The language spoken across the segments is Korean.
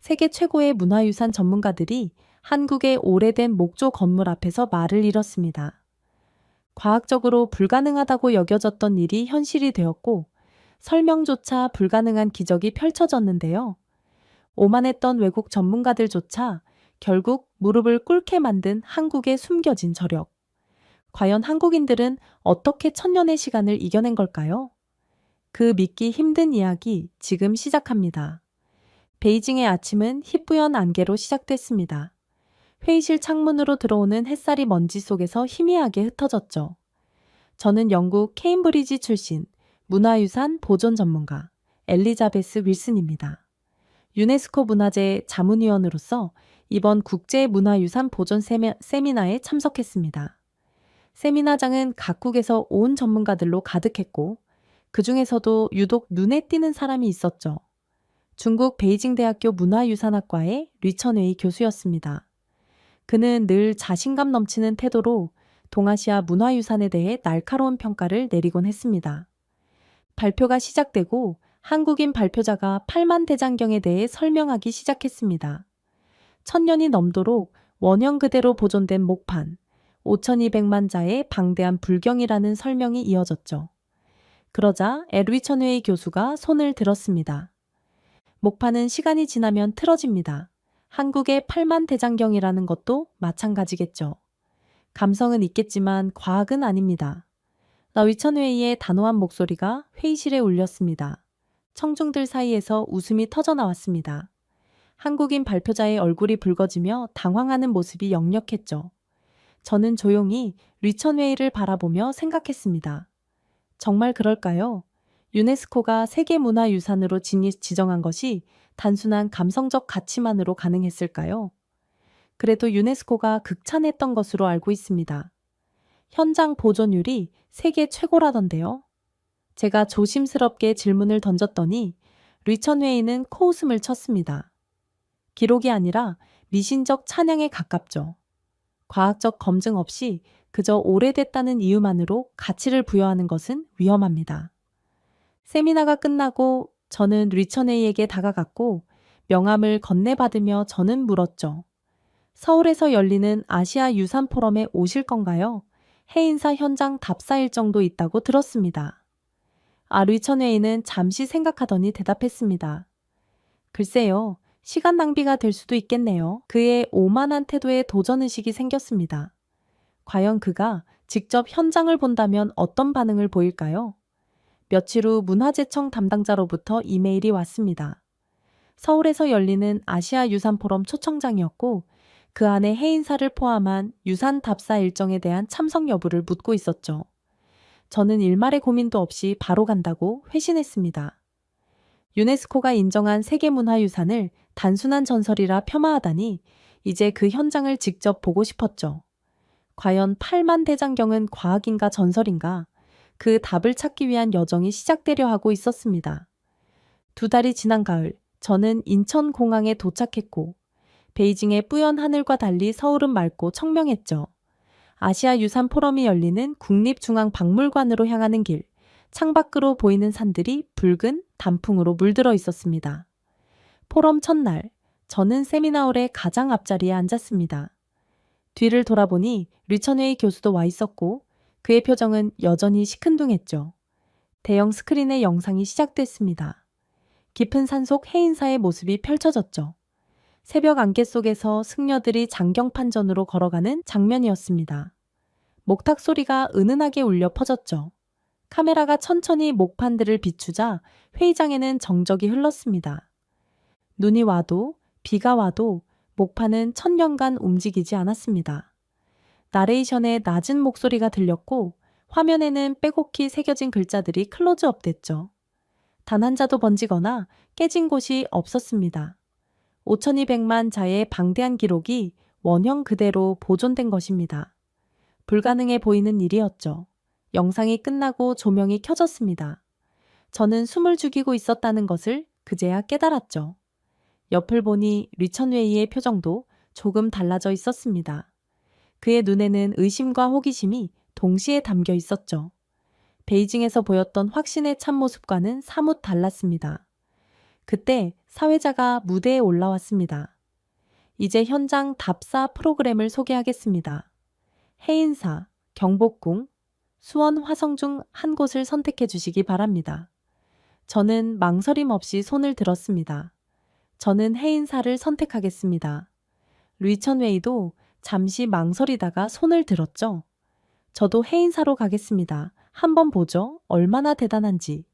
세계 최고의 문화유산 전문가들이 한국의 오래된 목조 건물 앞에서 말을 잃었습니다. 과학적으로 불가능하다고 여겨졌던 일이 현실이 되었고, 설명조차 불가능한 기적이 펼쳐졌는데요. 오만했던 외국 전문가들조차 결국 무릎을 꿇게 만든 한국의 숨겨진 저력. 과연 한국인들은 어떻게 천년의 시간을 이겨낸 걸까요? 그 믿기 힘든 이야기 지금 시작합니다. 베이징의 아침은 희뿌연 안개로 시작됐습니다. 회의실 창문으로 들어오는 햇살이 먼지 속에서 희미하게 흩어졌죠. 저는 영국 케임브리지 출신 문화유산 보존 전문가 엘리자베스 윌슨입니다. 유네스코 문화재 자문위원으로서 이번 국제문화유산 보존 세미나에 참석했습니다. 세미나장은 각국에서 온 전문가들로 가득했고, 그 중에서도 유독 눈에 띄는 사람이 있었죠. 중국 베이징대학교 문화유산학과의 류천웨이 교수였습니다. 그는 늘 자신감 넘치는 태도로 동아시아 문화유산에 대해 날카로운 평가를 내리곤 했습니다. 발표가 시작되고 한국인 발표자가 8만 대장경에 대해 설명하기 시작했습니다. 1000년이 넘도록 원형 그대로 보존된 목판, 5200만 자의 방대한 불경이라는 설명이 이어졌죠. 그러자 류천웨이 교수가 손을 들었습니다. 목판은 시간이 지나면 틀어집니다. 한국의 8만 대장경이라는 것도 마찬가지겠죠. 감성은 있겠지만 과학은 아닙니다. 류천웨이의 단호한 목소리가 회의실에 울렸습니다. 청중들 사이에서 웃음이 터져나왔습니다. 한국인 발표자의 얼굴이 붉어지며 당황하는 모습이 역력했죠. 저는 조용히 류천웨이를 바라보며 생각했습니다. 정말 그럴까요? 유네스코가 세계문화유산으로 지정한 것이 단순한 감성적 가치만으로 가능했을까요? 그래도 유네스코가 극찬했던 것으로 알고 있습니다. 현장 보존율이 세계 최고라던데요. 제가 조심스럽게 질문을 던졌더니 류천웨이는 코웃음을 쳤습니다. 기록이 아니라 미신적 찬양에 가깝죠. 과학적 검증 없이 그저 오래됐다는 이유만으로 가치를 부여하는 것은 위험합니다. 세미나가 끝나고 저는 류천웨이에게 다가갔고 명함을 건네받으며 저는 물었죠. 서울에서 열리는 아시아 유산 포럼에 오실 건가요? 해인사 현장 답사 일정도 있다고 들었습니다. 류천웨이는 잠시 생각하더니 대답했습니다. 글쎄요, 시간 낭비가 될 수도 있겠네요. 그의 오만한 태도에 도전의식이 생겼습니다. 과연 그가 직접 현장을 본다면 어떤 반응을 보일까요? 며칠 후 문화재청 담당자로부터 이메일이 왔습니다. 서울에서 열리는 아시아 유산 포럼 초청장이었고, 그 안에 해인사를 포함한 유산 답사 일정에 대한 참석 여부를 묻고 있었죠. 저는 일말의 고민도 없이 바로 간다고 회신했습니다. 유네스코가 인정한 세계문화유산을 단순한 전설이라 폄하하다니 이제 그 현장을 직접 보고 싶었죠. 과연 8만 대장경은 과학인가 전설인가? 그 답을 찾기 위한 여정이 시작되려 하고 있었습니다. 2달이 지난 가을, 저는 인천공항에 도착했고 베이징의 뿌연 하늘과 달리 서울은 맑고 청명했죠. 아시아 유산 포럼이 열리는 국립중앙박물관으로 향하는 길, 창밖으로 보이는 산들이 붉은 단풍으로 물들어 있었습니다. 포럼 첫날, 저는 세미나홀의 가장 앞자리에 앉았습니다. 뒤를 돌아보니 류천웨이 교수도 와 있었고 그의 표정은 여전히 시큰둥했죠. 대형 스크린의 영상이 시작됐습니다. 깊은 산속 해인사의 모습이 펼쳐졌죠. 새벽 안개 속에서 승려들이 장경판전으로 걸어가는 장면이었습니다. 목탁 소리가 은은하게 울려 퍼졌죠. 카메라가 천천히 목판들을 비추자 회의장에는 정적이 흘렀습니다. 눈이 와도 비가 와도 목판은 천년간 움직이지 않았습니다. 나레이션의 낮은 목소리가 들렸고 화면에는 빼곡히 새겨진 글자들이 클로즈업 됐죠. 단 한 자도 번지거나 깨진 곳이 없었습니다. 5200만 자의 방대한 기록이 원형 그대로 보존된 것입니다. 불가능해 보이는 일이었죠. 영상이 끝나고 조명이 켜졌습니다. 저는 숨을 죽이고 있었다는 것을 그제야 깨달았죠. 옆을 보니 류천웨이의 표정도 조금 달라져 있었습니다. 그의 눈에는 의심과 호기심이 동시에 담겨 있었죠. 베이징에서 보였던 확신에 찬 모습과는 사뭇 달랐습니다. 그때 사회자가 무대에 올라왔습니다. 이제 현장 답사 프로그램을 소개하겠습니다. 해인사, 경복궁, 수원 화성 중 한 곳을 선택해 주시기 바랍니다. 저는 망설임 없이 손을 들었습니다. 저는 해인사를 선택하겠습니다. 루이천웨이도 잠시 망설이다가 손을 들었죠. 저도 해인사로 가겠습니다. 한번 보죠. 얼마나 대단한지.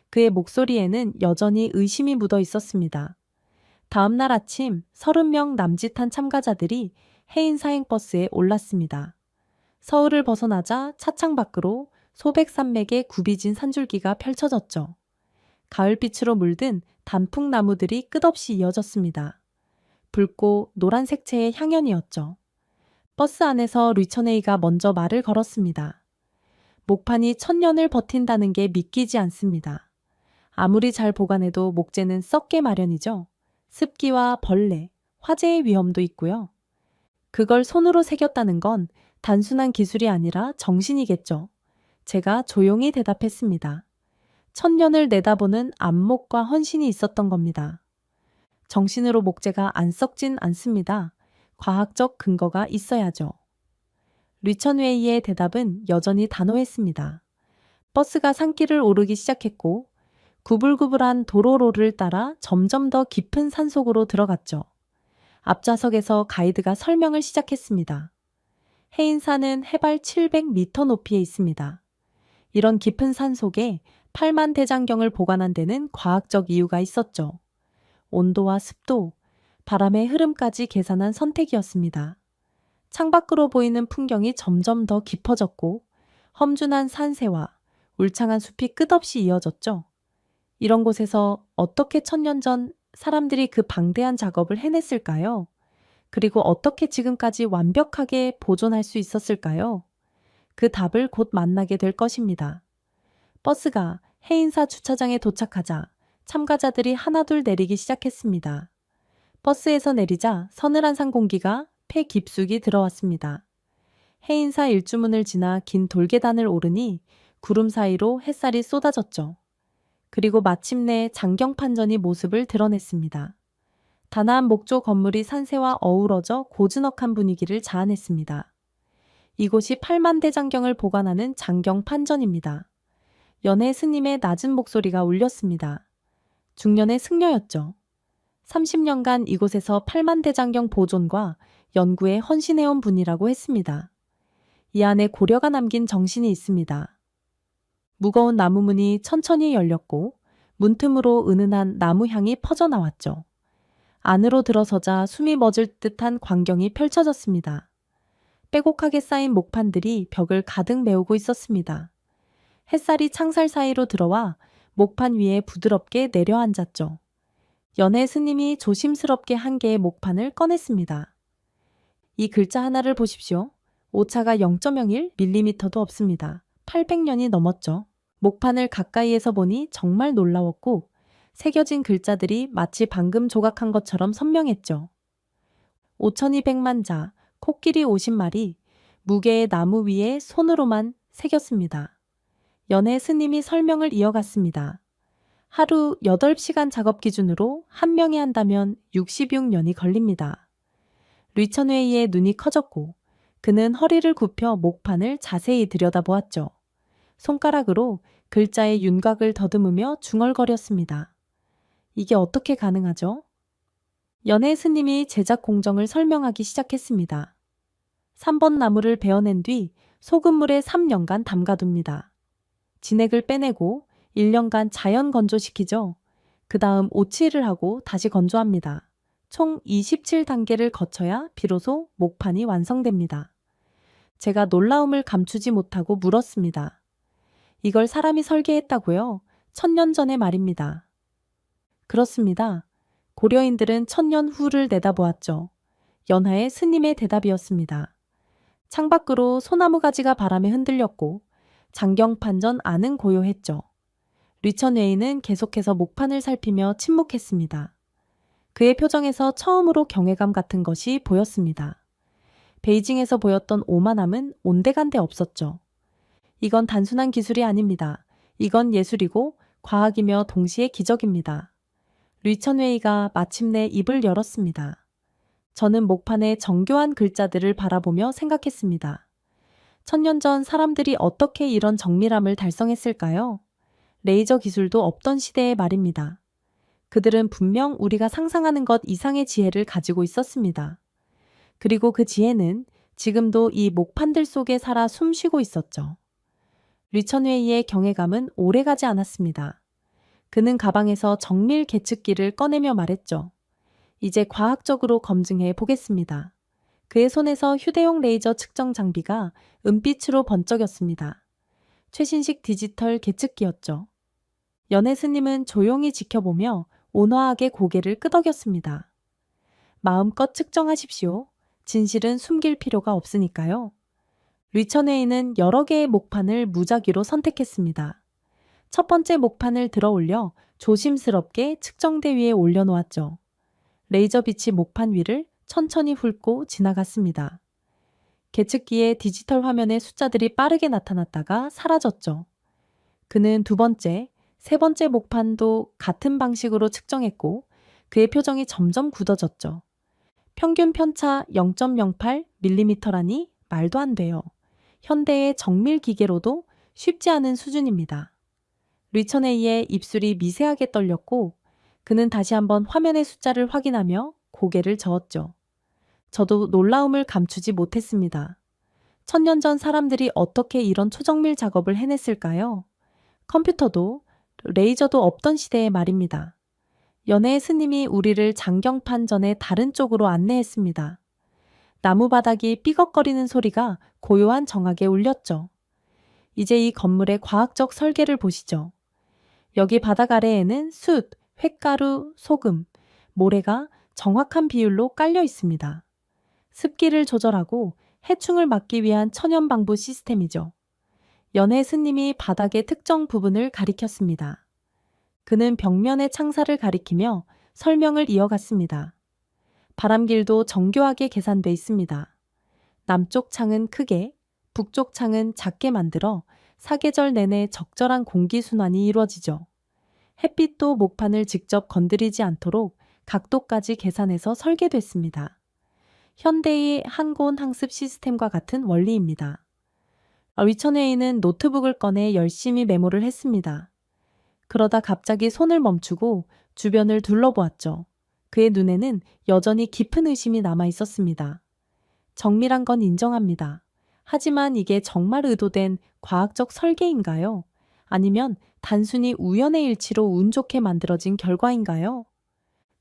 그의 목소리에는 여전히 의심이 묻어 있었습니다. 다음 날 아침 30명 남짓한 참가자들이 해인 사행버스에 올랐습니다. 서울을 벗어나자 차창 밖으로 소백산맥의 굽이진 산줄기가 펼쳐졌죠. 가을빛으로 물든 단풍나무들이 끝없이 이어졌습니다. 붉고 노란 색채의 향연이었죠. 버스 안에서 루이천웨이가 먼저 말을 걸었습니다. 목판이 1000년을 버틴다는 게 믿기지 않습니다. 아무리 잘 보관해도 목재는 썩게 마련이죠. 습기와 벌레, 화재의 위험도 있고요. 그걸 손으로 새겼다는 건 단순한 기술이 아니라 정신이겠죠. 제가 조용히 대답했습니다. 1000년을 내다보는 안목과 헌신이 있었던 겁니다. 정신으로 목재가 안 썩진 않습니다. 과학적 근거가 있어야죠. 루이천웨이의 대답은 여전히 단호했습니다. 버스가 산길을 오르기 시작했고 구불구불한 도로로를 따라 점점 더 깊은 산속으로 들어갔죠. 앞좌석에서 가이드가 설명을 시작했습니다. 해인사는 해발 700m 높이에 있습니다. 이런 깊은 산 속에 8만 대장경을 보관한 데는 과학적 이유가 있었죠. 온도와 습도, 바람의 흐름까지 계산한 선택이었습니다. 창밖으로 보이는 풍경이 점점 더 깊어졌고 험준한 산세와 울창한 숲이 끝없이 이어졌죠. 이런 곳에서 어떻게 1000년 전 사람들이 그 방대한 작업을 해냈을까요? 그리고 어떻게 지금까지 완벽하게 보존할 수 있었을까요? 그 답을 곧 만나게 될 것입니다. 버스가 해인사 주차장에 도착하자 참가자들이 하나둘 내리기 시작했습니다. 버스에서 내리자 서늘한 산 공기가 폐 깊숙이 들어왔습니다. 해인사 일주문을 지나 긴 돌계단을 오르니 구름 사이로 햇살이 쏟아졌죠. 그리고 마침내 장경판전이 모습을 드러냈습니다. 단아한 목조 건물이 산세와 어우러져 고즈넉한 분위기를 자아냈습니다. 이곳이 8만 대장경을 보관하는 장경판전입니다. 연애 스님의 낮은 목소리가 울렸습니다. 중년의 승려였죠. 30년간 이곳에서 8만 대장경 보존과 연구에 헌신해온 분이라고 했습니다. 이 안에 고려가 남긴 정신이 있습니다. 무거운 나무문이 천천히 열렸고 문틈으로 은은한 나무향이 퍼져나왔죠. 안으로 들어서자 숨이 멎을 듯한 광경이 펼쳐졌습니다. 빼곡하게 쌓인 목판들이 벽을 가득 메우고 있었습니다. 햇살이 창살 사이로 들어와 목판 위에 부드럽게 내려앉았죠. 연애 스님이 조심스럽게 한 개의 목판을 꺼냈습니다. 이 글자 하나를 보십시오. 오차가 0.01mm도 없습니다. 800년이 넘었죠. 목판을 가까이에서 보니 정말 놀라웠고 새겨진 글자들이 마치 방금 조각한 것처럼 선명했죠. 5200만 자, 코끼리 50마리, 무게의 나무 위에 손으로만 새겼습니다. 연애 스님이 설명을 이어갔습니다. 하루 8시간 작업 기준으로 한 명이 한다면 66년이 걸립니다. 루이천웨이의 눈이 커졌고 그는 허리를 굽혀 목판을 자세히 들여다보았죠. 손가락으로 글자의 윤곽을 더듬으며 중얼거렸습니다. 이게 어떻게 가능하죠? 연애 스님이 제작 공정을 설명하기 시작했습니다. 3번 나무를 베어낸 뒤 소금물에 3년간 담가둡니다. 진액을 빼내고 1년간 자연 건조시키죠. 그 다음 오칠을 하고 다시 건조합니다. 총 27단계를 거쳐야 비로소 목판이 완성됩니다. 제가 놀라움을 감추지 못하고 물었습니다. 이걸 사람이 설계했다고요? 1000년 전의 말입니다. 그렇습니다. 고려인들은 1000년 후를 내다보았죠. 연하의 스님의 대답이었습니다. 창밖으로 소나무 가지가 바람에 흔들렸고 장경판전 안은 고요했죠. 루이천웨이는 계속해서 목판을 살피며 침묵했습니다. 그의 표정에서 처음으로 경외감 같은 것이 보였습니다. 베이징에서 보였던 오만함은 온데간데 없었죠. 이건 단순한 기술이 아닙니다. 이건 예술이고 과학이며 동시에 기적입니다. 류천웨이가 마침내 입을 열었습니다. 저는 목판의 정교한 글자들을 바라보며 생각했습니다. 1000년 전 사람들이 어떻게 이런 정밀함을 달성했을까요? 레이저 기술도 없던 시대의 말입니다. 그들은 분명 우리가 상상하는 것 이상의 지혜를 가지고 있었습니다. 그리고 그 지혜는 지금도 이 목판들 속에 살아 숨쉬고 있었죠. 류천웨이의 경외감은 오래가지 않았습니다. 그는 가방에서 정밀 계측기를 꺼내며 말했죠. 이제 과학적으로 검증해 보겠습니다. 그의 손에서 휴대용 레이저 측정 장비가 은빛으로 번쩍였습니다. 최신식 디지털 계측기였죠. 연애 스님은 조용히 지켜보며 온화하게 고개를 끄덕였습니다. 마음껏 측정하십시오. 진실은 숨길 필요가 없으니까요. 류천웨이는 여러 개의 목판을 무작위로 선택했습니다. 첫 번째 목판을 들어 올려 조심스럽게 측정대 위에 올려놓았죠. 레이저 빛이 목판 위를 천천히 훑고 지나갔습니다. 계측기의 디지털 화면에 숫자들이 빠르게 나타났다가 사라졌죠. 그는 두 번째, 세 번째 목판도 같은 방식으로 측정했고 그의 표정이 점점 굳어졌죠. 평균 편차 0.08mm라니 말도 안 돼요. 현대의 정밀 기계로도 쉽지 않은 수준입니다. 류천웨이의 입술이 미세하게 떨렸고 그는 다시 한번 화면의 숫자를 확인하며 고개를 저었죠. 저도 놀라움을 감추지 못했습니다. 1000년 전 사람들이 어떻게 이런 초정밀 작업을 해냈을까요? 컴퓨터도 레이저도 없던 시대의 말입니다. 연애의 스님이 우리를 장경판 전의 다른 쪽으로 안내했습니다. 나무 바닥이 삐걱거리는 소리가 고요한 정악에 울렸죠. 이제 이 건물의 과학적 설계를 보시죠. 여기 바닥 아래에는 숯, 횟가루, 소금, 모래가 정확한 비율로 깔려 있습니다. 습기를 조절하고 해충을 막기 위한 천연방부 시스템이죠. 연애 스님이 바닥의 특정 부분을 가리켰습니다. 그는 벽면의 창살을 가리키며 설명을 이어갔습니다. 바람길도 정교하게 계산돼 있습니다. 남쪽 창은 크게, 북쪽 창은 작게 만들어 사계절 내내 적절한 공기순환이 이루어지죠. 햇빛도 목판을 직접 건드리지 않도록 각도까지 계산해서 설계됐습니다. 현대의 항곤 항습 시스템과 같은 원리입니다. 류천웨이는 노트북을 꺼내 열심히 메모를 했습니다. 그러다 갑자기 손을 멈추고 주변을 둘러보았죠. 그의 눈에는 여전히 깊은 의심이 남아 있었습니다. 정밀한 건 인정합니다. 하지만 이게 정말 의도된 과학적 설계인가요? 아니면 단순히 우연의 일치로 운 좋게 만들어진 결과인가요?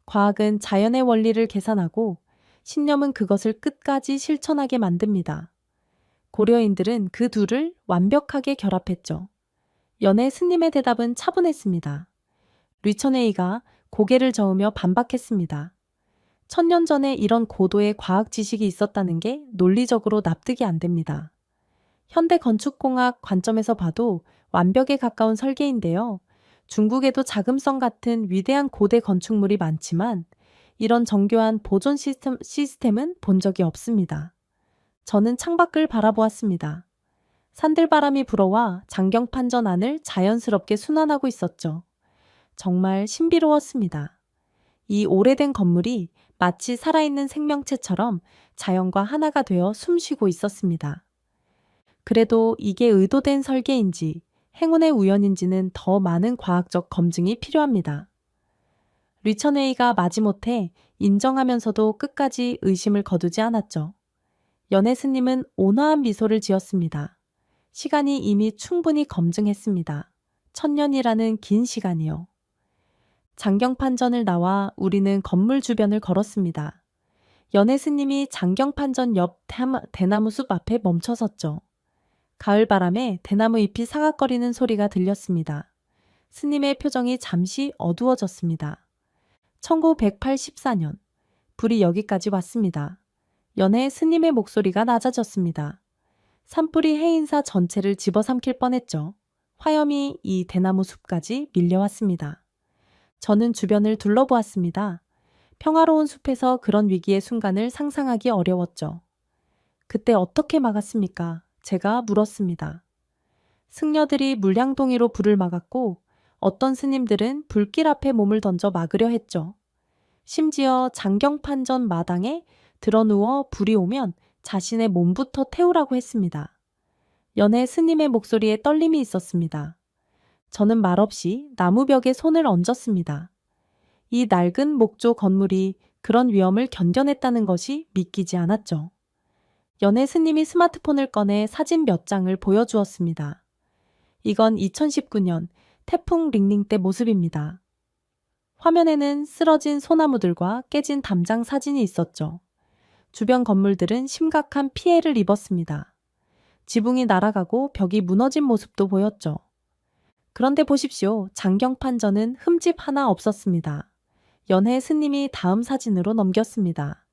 과학은 자연의 원리를 계산하고 신념은 그것을 끝까지 실천하게 만듭니다. 고려인들은 그 둘을 완벽하게 결합했죠. 연애 스님의 대답은 차분했습니다. 류천웨이가 고개를 저으며 반박했습니다. 1000년 전에 이런 고도의 과학 지식이 있었다는 게 논리적으로 납득이 안 됩니다. 현대 건축공학 관점에서 봐도 완벽에 가까운 설계인데요. 중국에도 자금성 같은 위대한 고대 건축물이 많지만 이런 정교한 보존 시스템은 본 적이 없습니다. 저는 창밖을 바라보았습니다. 산들바람이 불어와 장경판전 안을 자연스럽게 순환하고 있었죠. 정말 신비로웠습니다. 이 오래된 건물이 마치 살아있는 생명체처럼 자연과 하나가 되어 숨쉬고 있었습니다. 그래도 이게 의도된 설계인지 행운의 우연인지는 더 많은 과학적 검증이 필요합니다. 류천웨이가 마지못해 인정하면서도 끝까지 의심을 거두지 않았죠. 연애 스님은 온화한 미소를 지었습니다. 시간이 이미 충분히 검증했습니다. 1000년이라는 긴 시간이요. 장경판전을 나와 우리는 건물 주변을 걸었습니다. 연애 스님이 장경판전 옆 대나무 숲 앞에 멈춰섰죠. 가을 바람에 대나무 잎이 사각거리는 소리가 들렸습니다. 스님의 표정이 잠시 어두워졌습니다. 1984년, 불이 여기까지 왔습니다. 연애 스님의 목소리가 낮아졌습니다. 산불이 해인사 전체를 집어삼킬 뻔했죠. 화염이 이 대나무 숲까지 밀려왔습니다. 저는 주변을 둘러보았습니다. 평화로운 숲에서 그런 위기의 순간을 상상하기 어려웠죠. 그때 어떻게 막았습니까? 제가 물었습니다. 승려들이 물량동이로 불을 막았고 어떤 스님들은 불길 앞에 몸을 던져 막으려 했죠. 심지어 장경판전 마당에 드러누워 불이 오면 자신의 몸부터 태우라고 했습니다. 연해 스님의 목소리에 떨림이 있었습니다. 저는 말없이 나무벽에 손을 얹었습니다. 이 낡은 목조 건물이 그런 위험을 견뎌냈다는 것이 믿기지 않았죠. 연해 스님이 스마트폰을 꺼내 사진 몇 장을 보여주었습니다. 이건 2019년 태풍 링링 때 모습입니다. 화면에는 쓰러진 소나무들과 깨진 담장 사진이 있었죠. 주변 건물들은 심각한 피해를 입었습니다. 지붕이 날아가고 벽이 무너진 모습도 보였죠. 그런데 보십시오. 장경판전은 흠집 하나 없었습니다. 연해 스님이 다음 사진으로 넘겼습니다.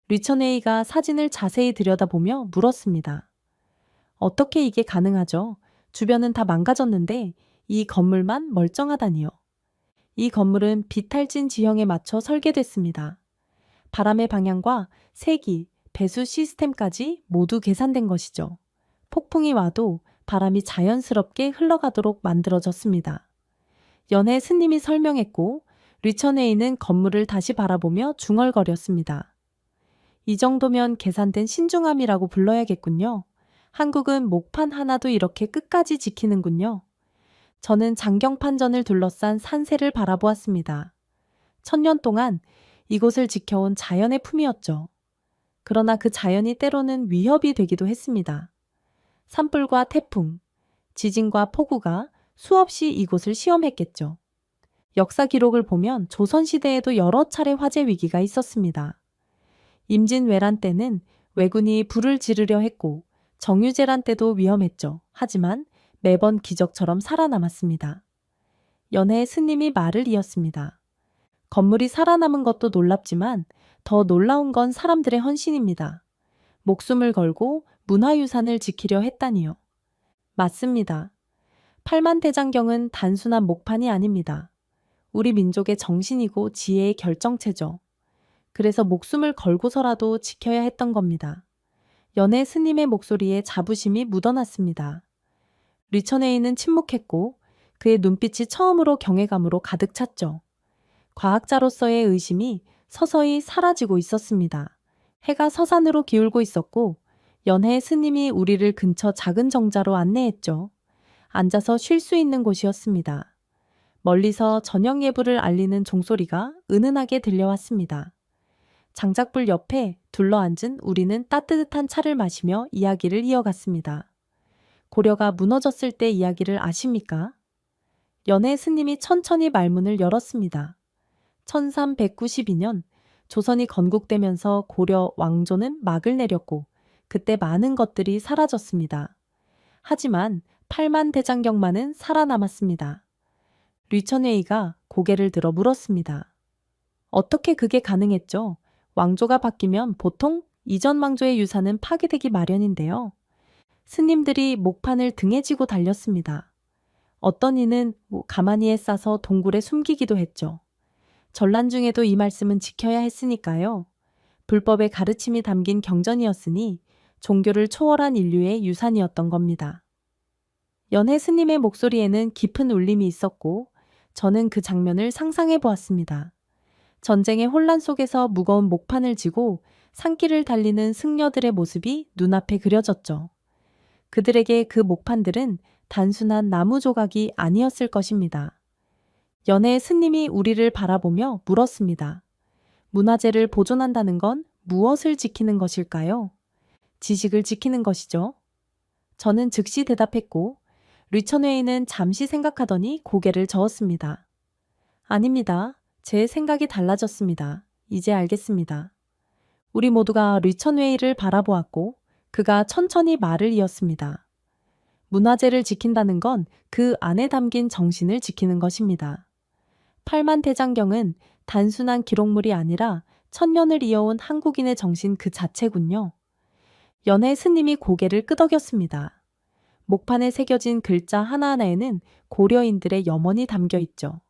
리천웨이가 사진을 자세히 들여다보며 물었습니다. 어떻게 이게 가능하죠? 주변은 다 망가졌는데 이 건물만 멀쩡하다니요. 이 건물은 비탈진 지형에 맞춰 설계됐습니다. 바람의 방향과 세기, 배수 시스템까지 모두 계산된 것이죠. 폭풍이 와도 바람이 자연스럽게 흘러가도록 만들어졌습니다. 연해 스님이 설명했고 리천웨이는 건물을 다시 바라보며 중얼거렸습니다. 이 정도면 계산된 신중함이라고 불러야겠군요. 한국은 목판 하나도 이렇게 끝까지 지키는군요. 저는 장경판전을 둘러싼 산세를 바라보았습니다. 1000년 동안 이곳을 지켜온 자연의 품이었죠. 그러나 그 자연이 때로는 위협이 되기도 했습니다. 산불과 태풍, 지진과 폭우가 수없이 이곳을 시험했겠죠. 역사 기록을 보면 조선시대에도 여러 차례 화재 위기가 있었습니다. 임진왜란 때는 왜군이 불을 지르려 했고 정유재란 때도 위험했죠. 하지만 매번 기적처럼 살아남았습니다. 연해 스님이 말을 이었습니다. 건물이 살아남은 것도 놀랍지만 더 놀라운 건 사람들의 헌신입니다. 목숨을 걸고 문화유산을 지키려 했다니요. 맞습니다. 팔만대장경은 단순한 목판이 아닙니다. 우리 민족의 정신이고 지혜의 결정체죠. 그래서 목숨을 걸고서라도 지켜야 했던 겁니다. 연해 스님의 목소리에 자부심이 묻어났습니다. 리천웨이는 침묵했고 그의 눈빛이 처음으로 경외감으로 가득 찼죠. 과학자로서의 의심이 서서히 사라지고 있었습니다. 해가 서산으로 기울고 있었고 연해 스님이 우리를 근처 작은 정자로 안내했죠. 앉아서 쉴 수 있는 곳이었습니다. 멀리서 저녁 예불을 알리는 종소리가 은은하게 들려왔습니다. 장작불 옆에 둘러앉은 우리는 따뜻한 차를 마시며 이야기를 이어갔습니다. 고려가 무너졌을 때 이야기를 아십니까? 연해 스님이 천천히 말문을 열었습니다. 1392년 조선이 건국되면서 고려 왕조는 막을 내렸고 그때 많은 것들이 사라졌습니다. 하지만 팔만대장경만은 살아남았습니다. 리천웨이가 고개를 들어 물었습니다. 어떻게 그게 가능했죠? 왕조가 바뀌면 보통 이전 왕조의 유산은 파괴되기 마련인데요. 스님들이 목판을 등에 지고 달렸습니다. 어떤 이는 가마니에 싸서 동굴에 숨기기도 했죠. 전란 중에도 이 말씀은 지켜야 했으니까요. 불법의 가르침이 담긴 경전이었으니 종교를 초월한 인류의 유산이었던 겁니다. 연해 스님의 목소리에는 깊은 울림이 있었고 저는 그 장면을 상상해 보았습니다. 전쟁의 혼란 속에서 무거운 목판을 지고 산길을 달리는 승려들의 모습이 눈앞에 그려졌죠. 그들에게 그 목판들은 단순한 나무 조각이 아니었을 것입니다. 연해 스님이 우리를 바라보며 물었습니다. 문화재를 보존한다는 건 무엇을 지키는 것일까요? 지식을 지키는 것이죠. 저는 즉시 대답했고 리천웨이는 잠시 생각하더니 고개를 저었습니다. 아닙니다. 제 생각이 달라졌습니다. 이제 알겠습니다. 우리 모두가 리천웨이를 바라보았고 그가 천천히 말을 이었습니다. 문화재를 지킨다는 건 그 안에 담긴 정신을 지키는 것입니다. 팔만대장경은 단순한 기록물이 아니라 천년을 이어온 한국인의 정신 그 자체군요. 연해 스님이 고개를 끄덕였습니다. 목판에 새겨진 글자 하나하나에는 고려인들의 염원이 담겨 있죠.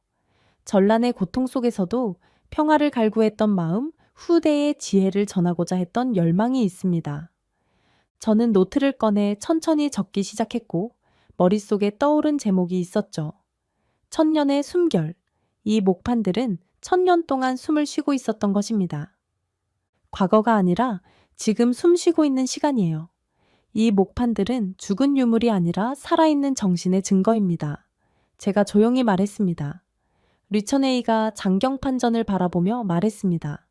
전란의 고통 속에서도 평화를 갈구했던 마음, 후대의 지혜를 전하고자 했던 열망이 있습니다. 저는 노트를 꺼내 천천히 적기 시작했고 머릿속에 떠오른 제목이 있었죠. 천년의 숨결. 이 목판들은 천년 동안 숨을 쉬고 있었던 것입니다. 과거가 아니라 지금 숨 쉬고 있는 시간이에요. 이 목판들은 죽은 유물이 아니라 살아있는 정신의 증거입니다. 제가 조용히 말했습니다. 리처네이가 장경판전을 바라보며 말했습니다.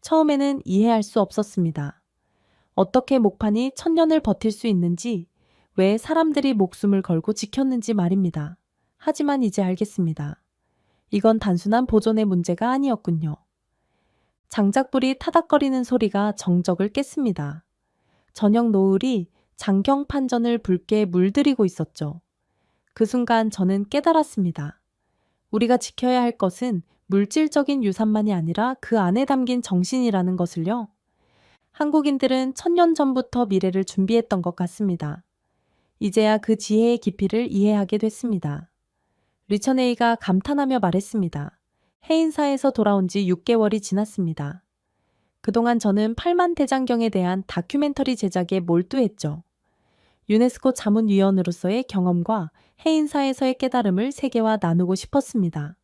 처음에는 이해할 수 없었습니다. 어떻게 목판이 천년을 버틸 수 있는지, 왜 사람들이 목숨을 걸고 지켰는지 말입니다. 하지만 이제 알겠습니다. 이건 단순한 보존의 문제가 아니었군요. 장작불이 타닥거리는 소리가 정적을 깼습니다. 저녁 노을이 장경판전을 붉게 물들이고 있었죠. 그 순간 저는 깨달았습니다. 우리가 지켜야 할 것은 물질적인 유산만이 아니라 그 안에 담긴 정신이라는 것을요. 한국인들은 천년 전부터 미래를 준비했던 것 같습니다. 이제야 그 지혜의 깊이를 이해하게 됐습니다. 리처네이가 감탄하며 말했습니다. 해인사에서 돌아온 지 6개월이 지났습니다. 그동안 저는 8만 대장경에 대한 다큐멘터리 제작에 몰두했죠. 유네스코 자문위원으로서의 경험과 해인사에서의 깨달음을 세계와 나누고 싶었습니다.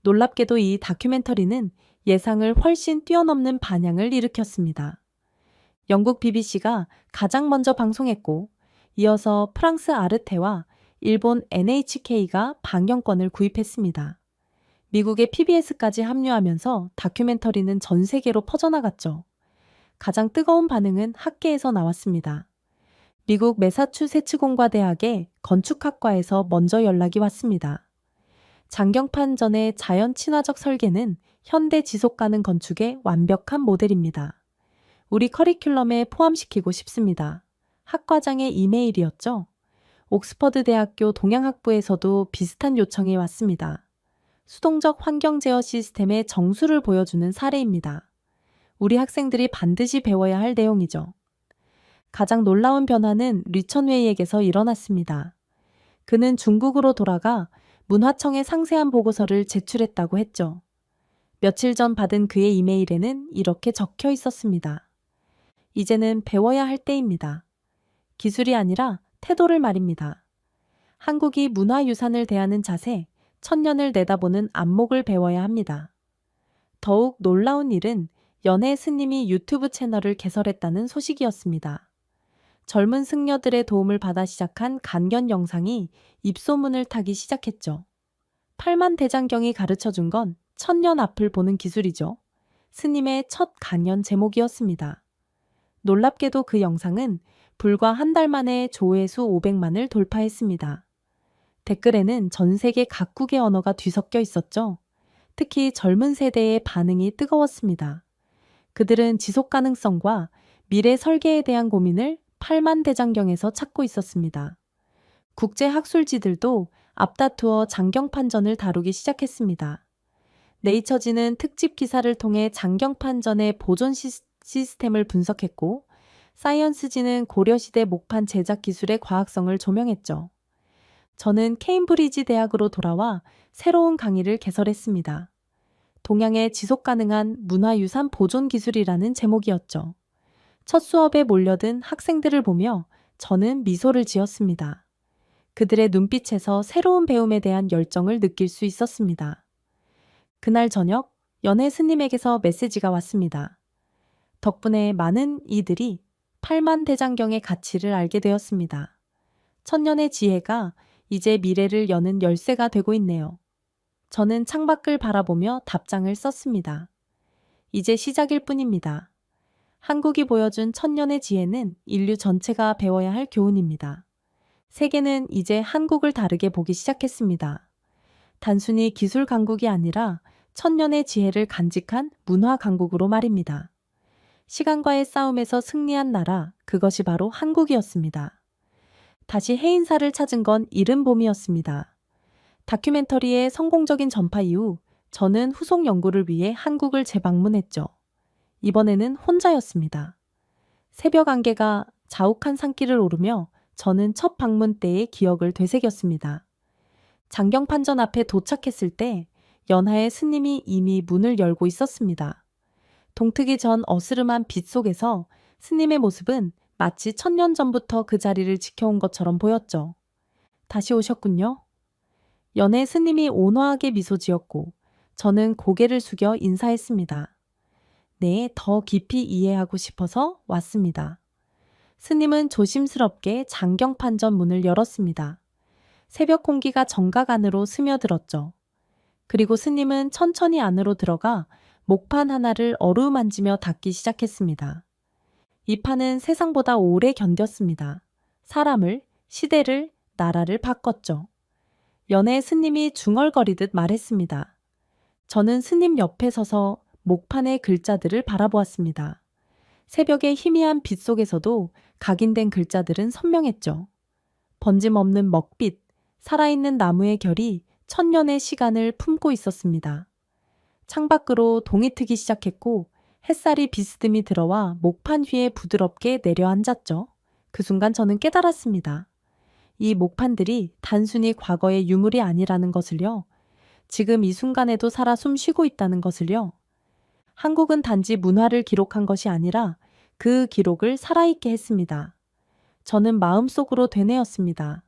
놀랍게도 이 다큐멘터리는 예상을 훨씬 뛰어넘는 반향을 일으켰습니다. 영국 BBC가 가장 먼저 방송했고, 이어서 프랑스 아르테와 일본 NHK가 방영권을 구입했습니다. 미국의 PBS까지 합류하면서 다큐멘터리는 전 세계로 퍼져나갔죠. 가장 뜨거운 반응은 학계에서 나왔습니다. 미국 매사추세츠공과 대학의 건축학과에서 먼저 연락이 왔습니다. 장경판전의 자연 친화적 설계는 현대 지속가능 건축의 완벽한 모델입니다. 우리 커리큘럼에 포함시키고 싶습니다. 학과장의 이메일이었죠. 옥스퍼드 대학교 동양학부에서도 비슷한 요청이 왔습니다. 수동적 환경 제어 시스템의 정수를 보여주는 사례입니다. 우리 학생들이 반드시 배워야 할 내용이죠. 가장 놀라운 변화는 리천웨이에게서 일어났습니다. 그는 중국으로 돌아가 문화청에 상세한 보고서를 제출했다고 했죠. 며칠 전 받은 그의 이메일에는 이렇게 적혀 있었습니다. 이제는 배워야 할 때입니다. 기술이 아니라 태도를 말입니다. 한국이 문화유산을 대하는 자세, 천년을 내다보는 안목을 배워야 합니다. 더욱 놀라운 일은 연해 스님이 유튜브 채널을 개설했다는 소식이었습니다. 젊은 승려들의 도움을 받아 시작한 간견 영상이 입소문을 타기 시작했죠. 8만 대장경이 가르쳐준 건 천년 앞을 보는 기술이죠. 스님의 첫 강연 제목이었습니다. 놀랍게도 그 영상은 불과 한 달 만에 조회수 500만을 돌파했습니다. 댓글에는 전 세계 각국의 언어가 뒤섞여 있었죠. 특히 젊은 세대의 반응이 뜨거웠습니다. 그들은 지속 가능성과 미래 설계에 대한 고민을 8만 대장경에서 찾고 있었습니다. 국제 학술지들도 앞다투어 장경판전을 다루기 시작했습니다. 네이처지는 특집 기사를 통해 장경판전의 보존 시스템을 분석했고, 사이언스지는 고려시대 목판 제작 기술의 과학성을 조명했죠. 저는 케임브리지 대학으로 돌아와 새로운 강의를 개설했습니다. 동양의 지속가능한 문화유산 보존 기술이라는 제목이었죠. 첫 수업에 몰려든 학생들을 보며 저는 미소를 지었습니다. 그들의 눈빛에서 새로운 배움에 대한 열정을 느낄 수 있었습니다. 그날 저녁 연해 스님에게서 메시지가 왔습니다. 덕분에 많은 이들이 8만 대장경의 가치를 알게 되었습니다. 천년의 지혜가 이제 미래를 여는 열쇠가 되고 있네요. 저는 창밖을 바라보며 답장을 썼습니다. 이제 시작일 뿐입니다. 한국이 보여준 천년의 지혜는 인류 전체가 배워야 할 교훈입니다. 세계는 이제 한국을 다르게 보기 시작했습니다. 단순히 기술 강국이 아니라 천년의 지혜를 간직한 문화 강국으로 말입니다. 시간과의 싸움에서 승리한 나라, 그것이 바로 한국이었습니다. 다시 해인사를 찾은 건 이른 봄이었습니다. 다큐멘터리의 성공적인 전파 이후 저는 후속 연구를 위해 한국을 재방문했죠. 이번에는 혼자였습니다. 새벽 안개가 자욱한 산길을 오르며 저는 첫 방문 때의 기억을 되새겼습니다. 장경판전 앞에 도착했을 때 연하의 스님이 이미 문을 열고 있었습니다. 동트기 전 어스름한 빛 속에서 스님의 모습은 마치 천년 전부터 그 자리를 지켜온 것처럼 보였죠. 다시 오셨군요. 연애 스님이 온화하게 미소 지었고 저는 고개를 숙여 인사했습니다. 네, 더 깊이 이해하고 싶어서 왔습니다. 스님은 조심스럽게 장경판전 문을 열었습니다. 새벽 공기가 정각 안으로 스며들었죠. 그리고 스님은 천천히 안으로 들어가 목판 하나를 어루만지며 닫기 시작했습니다. 이 판은 세상보다 오래 견뎠습니다. 사람을, 시대를, 나라를 바꿨죠. 연애 스님이 중얼거리듯 말했습니다. 저는 스님 옆에 서서 목판의 글자들을 바라보았습니다. 새벽의 희미한 빛 속에서도 각인된 글자들은 선명했죠. 번짐없는 먹빛, 살아있는 나무의 결이 천년의 시간을 품고 있었습니다. 창밖으로 동이 트기 시작했고 햇살이 비스듬히 들어와 목판 위에 부드럽게 내려앉았죠. 그 순간 저는 깨달았습니다. 이 목판들이 단순히 과거의 유물이 아니라는 것을요. 지금 이 순간에도 살아 숨쉬고 있다는 것을요. 한국은 단지 문화를 기록한 것이 아니라 그 기록을 살아있게 했습니다. 저는 마음속으로 되뇌었습니다.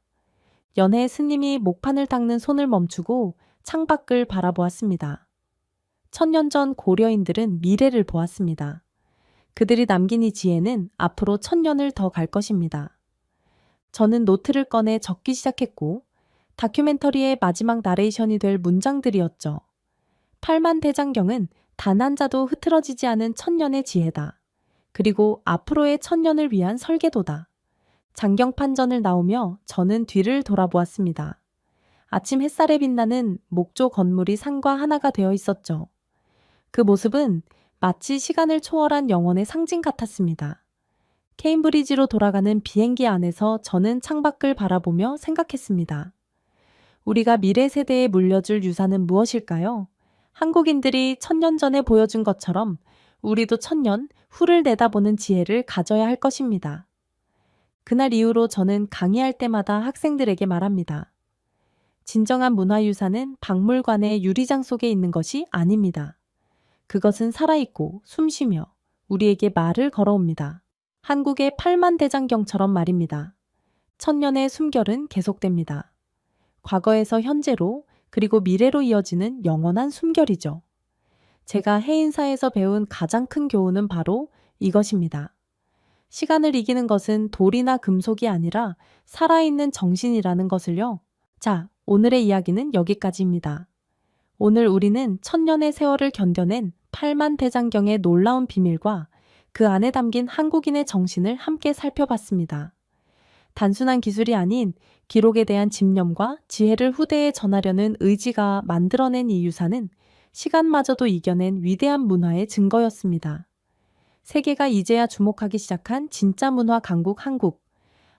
연해 스님이 목판을 닦는 손을 멈추고 창밖을 바라보았습니다. 천년 전 고려인들은 미래를 보았습니다. 그들이 남긴 이 지혜는 앞으로 천년을 더 갈 것입니다. 저는 노트를 꺼내 적기 시작했고 다큐멘터리의 마지막 나레이션이 될 문장들이었죠. 팔만대장경은 단 한 자도 흐트러지지 않은 천년의 지혜다. 그리고 앞으로의 천년을 위한 설계도다. 장경판전을 나오며 저는 뒤를 돌아보았습니다. 아침 햇살에 빛나는 목조 건물이 산과 하나가 되어 있었죠. 그 모습은 마치 시간을 초월한 영혼의 상징 같았습니다. 케임브리지로 돌아가는 비행기 안에서 저는 창밖을 바라보며 생각했습니다. 우리가 미래 세대에 물려줄 유산은 무엇일까요? 한국인들이 천년 전에 보여준 것처럼 우리도 천년 후를 내다보는 지혜를 가져야 할 것입니다. 그날 이후로 저는 강의할 때마다 학생들에게 말합니다. 진정한 문화유산은 박물관의 유리장 속에 있는 것이 아닙니다. 그것은 살아있고 숨쉬며 우리에게 말을 걸어옵니다. 한국의 팔만대장경처럼 말입니다. 천년의 숨결은 계속됩니다. 과거에서 현재로 그리고 미래로 이어지는 영원한 숨결이죠. 제가 해인사에서 배운 가장 큰 교훈은 바로 이것입니다. 시간을 이기는 것은 돌이나 금속이 아니라 살아있는 정신이라는 것을요. 자, 오늘의 이야기는 여기까지입니다. 오늘 우리는 천년의 세월을 견뎌낸 팔만대장경의 놀라운 비밀과 그 안에 담긴 한국인의 정신을 함께 살펴봤습니다. 단순한 기술이 아닌 기록에 대한 집념과 지혜를 후대에 전하려는 의지가 만들어낸 이 유산은 시간마저도 이겨낸 위대한 문화의 증거였습니다. 세계가 이제야 주목하기 시작한 진짜 문화 강국 한국.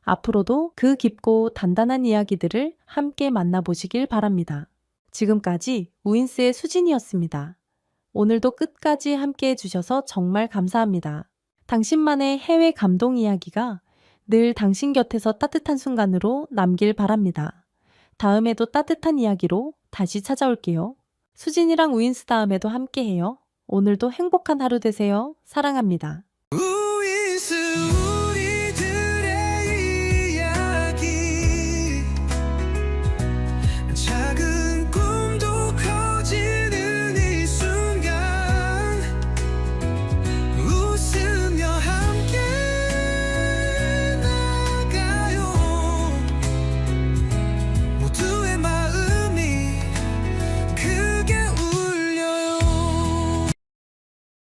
앞으로도 그 깊고 단단한 이야기들을 함께 만나보시길 바랍니다. 지금까지 우인스의 수진이었습니다. 오늘도 끝까지 함께 해주셔서 정말 감사합니다. 당신만의 해외 감동 이야기가 늘 당신 곁에서 따뜻한 순간으로 남길 바랍니다. 다음에도 따뜻한 이야기로 다시 찾아올게요. 수진이랑 우인스 다음에도 함께해요. 오늘도 행복한 하루 되세요. 사랑합니다.